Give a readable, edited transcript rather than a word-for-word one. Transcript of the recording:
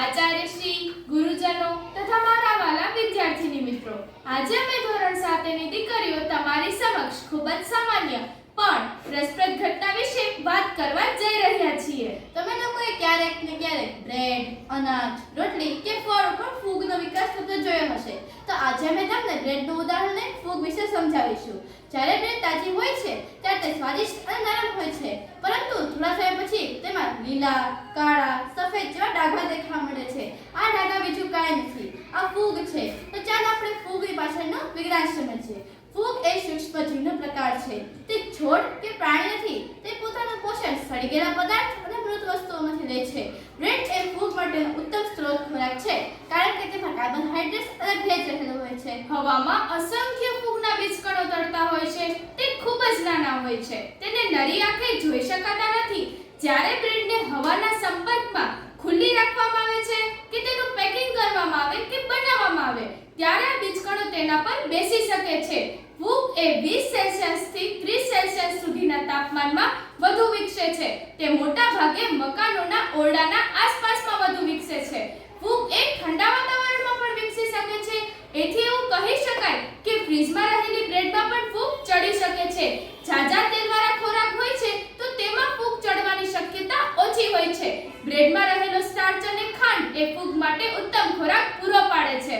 આચાર્યશ્રી, ગુરુજનો તથા મારા વાલા વિદ્યાર્થીની મિત્રો, આજે અમે ધોરણ 7 ની દીકરીઓ તમારી સમક્ષ ખૂબ જ સામાન્ય પણ રસપ્રદ ઘટના વિશે વાત કરવા જઈ રહ્યા છીએ. તમે લોકોએ ક્યારેક ને ક્યારેક બ્રેડ, અનાજ, રોટલી કે ફળ ઉપર ફૂગનો વિકાસ થતો જોયો હશે. તો આજે અમે તમને બ્રેડનું ઉદાહરણ લઈને ફૂગ વિશે સમજાવીશું. જ્યારે બ્રેડ તાજી હોય છે ત્યારે તે સ્વાદિષ્ટ અને નરમ હોય છે, પરંતુ થોડા સમય પછી તેમાં લીલા, કાળા, સફેદ જેવા ડાઘા દેખાવા મળે છે. આ ડાઘા બીજું કાંઈ નથી, આ ફૂગ છે. તો ચાલો આપણે ફૂગની પાછળનો વિજ્ઞાન સમજીએ. ફૂગ એ સૂક્ષ્મજીવનો પ્રકાર છે. તે છોડ કે પ્રાણી નથી. તે પોતાનું પોષણ સડી ગયેલા પદાર્થ અને મૃત વસ્તુઓમાંથી લે છે. બ્રેડ એ ફૂગ માટેનો ઉત્તમ સ્ત્રોત ખોરાક છે, કારણ કે તેમાં કાર્બોહાઈડ્રેટ્સ અને ભેજ રહેલો હોય છે. હવામાં અસંખ્ય ફૂગના બીજકણો તરતા હોય છે. તે ખૂબ જ નાના હોય છે. તેને નરી આંખે જોઈ શકાતા નથી. જ્યારે બ્રેડને હવાના સંપર્કમાં ખુલ્લી રાખવામાં આવે છે કે તેનું પેકિંગ કરવામાં આવે કે બનાવવામાં આવે, ત્યારે આ બીજકણો તેના પર બેસી શકે છે. ફૂગ એ 20 સેલ્સિયસ થી 30 સેલ્સિયસ સુધીના તાપમાનમાં વધુ વિકસે છે. તે મોટા ભાગે મકાનોના ઓરડાના આસપાસમાં વધુ વિકસે છે. ફૂગ એ ઠંડા વાતાવરણમાં પણ વિકસી શકે છે. એથી એવું કહી શકાય કે ફ્રીજમાં રહેલી બ્રેડમાં પણ ફૂગ ચડી શકે છે. ઝાઝા તેલવાળા ખોરાક હોય છે તો તેમાં ફૂગ ચડવાની શક્યતા ઓછી હોય છે. બ્રેડમાં રહેલો સ્ટાર્ચ અને ખાંડ એ ફૂગ માટે ઉત્તમ ખોરાક પૂરો પાડે છે.